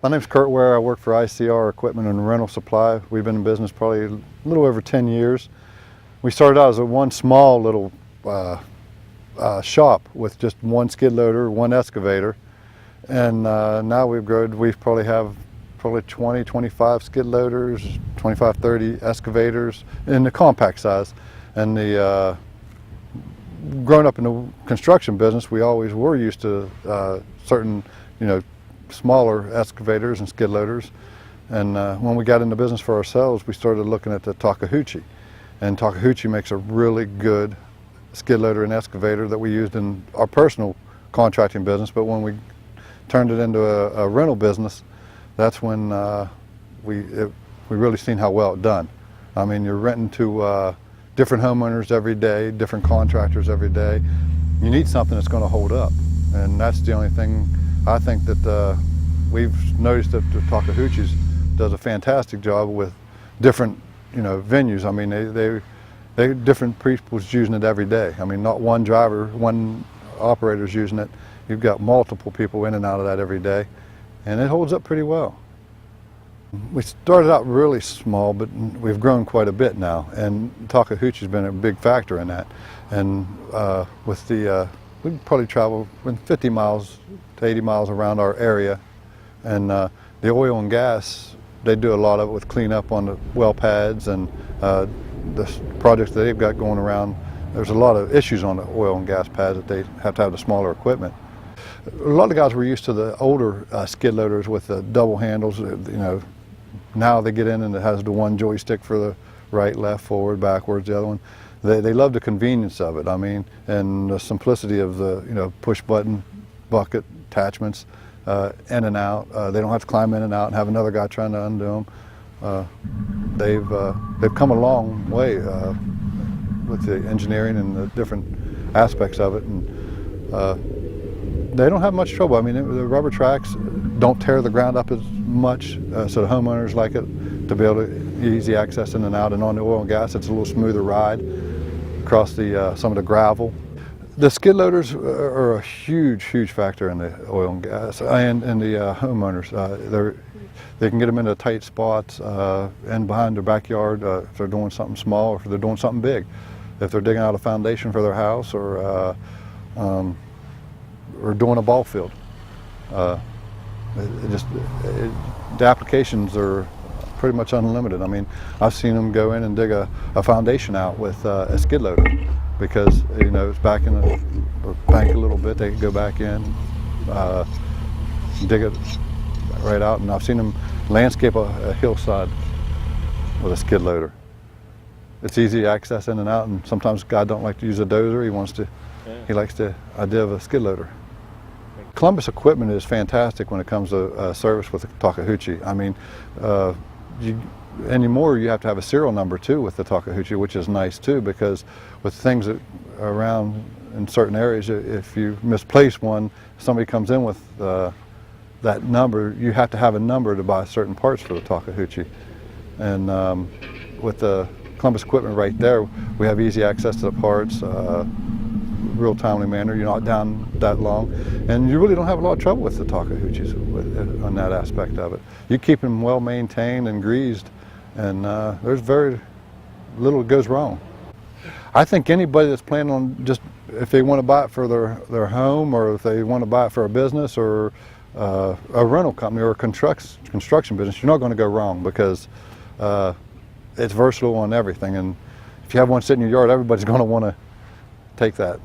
My name's Kurt Ware. I work for ICR Equipment and Rental Supply. We've been in business probably a little over 10 years. We started out as one small little shop with just one skid loader, one excavator, and now we've grown. We probably have 20, 25 skid loaders, 25, 30 excavators in the compact size. And the growing up in the construction business, we always were used to certain, smaller excavators and skid loaders. And when we got into business for ourselves, we started looking at the Takeuchi. And Takeuchi makes a really good skid loader and excavator that we used in our personal contracting business. But when we turned it into a rental business, that's when we really seen how well it done. I mean, you're renting to different homeowners every day, different contractors every day. You need something that's going to hold up. And that's the only thing I think that we've noticed that the Takeuchi's does a fantastic job with different, venues. I mean, they different people's using it every day. I mean, not one driver, one operator's using it. You've got multiple people in and out of that every day, and it holds up pretty well. We started out really small, but we've grown quite a bit now, and Takeuchi's been a big factor in that. And with the, we probably travel 50 miles to 80 miles around our area, and the oil and gas, they do a lot of it with cleanup on the well pads and the projects that they've got going around. There's a lot of issues on the oil and gas pads that they have to have the smaller equipment. A lot of guys were used to the older skid loaders with the double handles. Now they get in and it has the one joystick for the right, left, forward, backwards, the other one. They love the convenience of it, I mean, and the simplicity of the, push button, bucket, attachments, in and out. They don't have to climb in and out and have another guy trying to undo them. They've come a long way with the engineering and the different aspects of it, and they don't have much trouble. I mean, the rubber tracks don't tear the ground up as much, so the homeowners like it to be able to easy access in and out. And on the oil and gas, it's a little smoother ride across the some of the gravel. The skid loaders are a huge, huge factor in the oil and gas and the homeowners. They can get them into tight spots and behind their backyard if they're doing something small or if they're doing something big. If they're digging out a foundation for their house or doing a ball field. The applications are pretty much unlimited. I mean, I've seen them go in and dig a foundation out with a skid loader because, it's back in the bank a little bit. They can go back in, dig it right out, and I've seen them landscape a hillside with a skid loader. It's easy to access in and out, and sometimes God don't like to use a dozer. He likes the idea of a skid loader. Columbus equipment is fantastic when it comes to service with the Takeuchi. I mean, anymore you have to have a serial number too with the Takeuchi, which is nice too, because with things that are around in certain areas, if you misplace one, somebody comes in with that number, you have to have a number to buy certain parts for the Takeuchi. And with the Columbus equipment right there, we have easy access to the parts, real timely manner. You're not down that long, and you really don't have a lot of trouble with the Takeuchis on that aspect of it. You keep them well maintained and greased, and there's very little that goes wrong. I think anybody that's planning on just, if they want to buy it for their home, or if they want to buy it for a business or a rental company or a construction business, you're not going to go wrong, because it's versatile on everything. And if you have one sitting in your yard, everybody's going to want to take that.